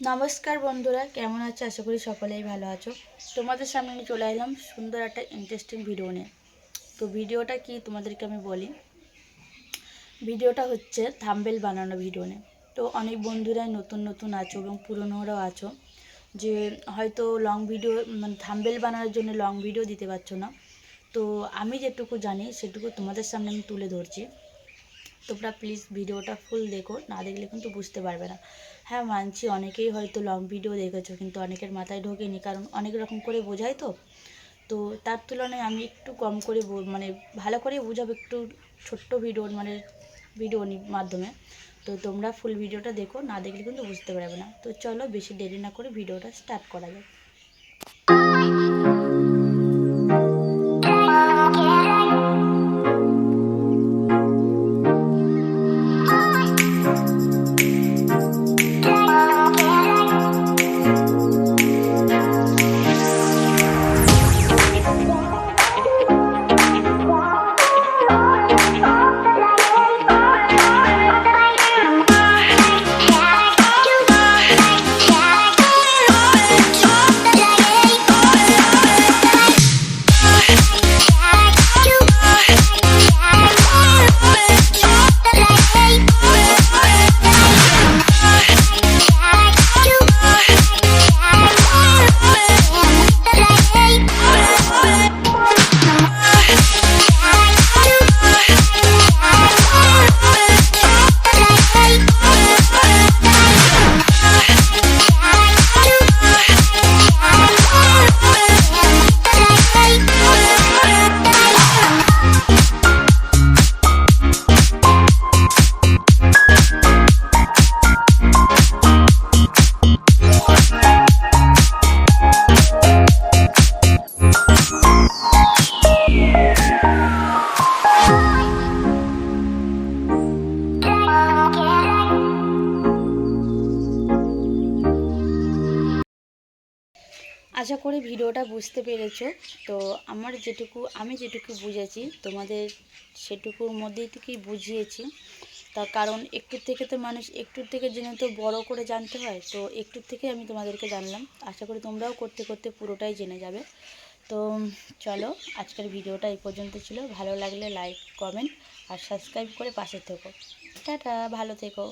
নমস্কার বন্ধুরা, কেমন আছো? আশা করি সকলেই ভালো আছো। তোমাদের সামনে আমি চলে এলাম সুন্দর একটা ইন্টারেস্টিং ভিডিও নিয়ে। তো ভিডিওটা কি তোমাদেরকে আমি বলি। ভিডিওটা হচ্ছে থাম্বনেল বানানো ভিডিও নিয়ে। তো অনেক বন্ধুরাই নতুন নতুন আছো এবং পুরনোরাও আছো যে হয়তো লং ভিডিও মানে থাম্বনেল বানানোর জন্য লং ভিডিও দিতে পারছো না। তো আমি যেটুকু জানি সেটুকু তোমাদের সামনে আমি তুলে ধরছি। তোমরা প্লিজ ভিডিওটা ফুল দেখো, না দেখলে কিন্তু বুঝতে পারবে না। হ্যাঁ, মানছি অনেকেই হয়তো লং ভিডিও দেখেছো, কিন্তু অনেকের মাথায় ঢোকেনি, কারণ অনেক রকম করে বোঝায়। তো তো তার তুলনায় আমি একটু কম করে মানে ভালো করে বোঝাবো, একটু ছোট্ট ভিডিওর মানে ভিডিওর মাধ্যমে। তো তোমরা ফুল ভিডিওটা দেখো, না দেখলে কিন্তু বুঝতে পারবে না। তো চলো বেশি দেরি না করে ভিডিওটা স্টার্ট করা যাক। আশা করি ভিডিওটা বুঝতে পেরেছো। তো আমি যেটুকু বুঝেছি তোমাদের সেটুকুর মধ্যেই থেকেই বুঝিয়েছি। তার কারণ একটুর থেকে তো মানুষ একটুর থেকে জেনে তো বড় করে জানতে হয়। তো একটুর থেকে আমি তোমাদেরকে জানলাম, আশা করি তোমরাও করতে করতে পুরোটাই জেনে যাবে। তো চলো, আজকের ভিডিওটা এই পর্যন্ত ছিল। ভালো লাগলে লাইক, কমেন্ট আর সাবস্ক্রাইব করে পাশে থেকো। টাটা, ভালো থেকো।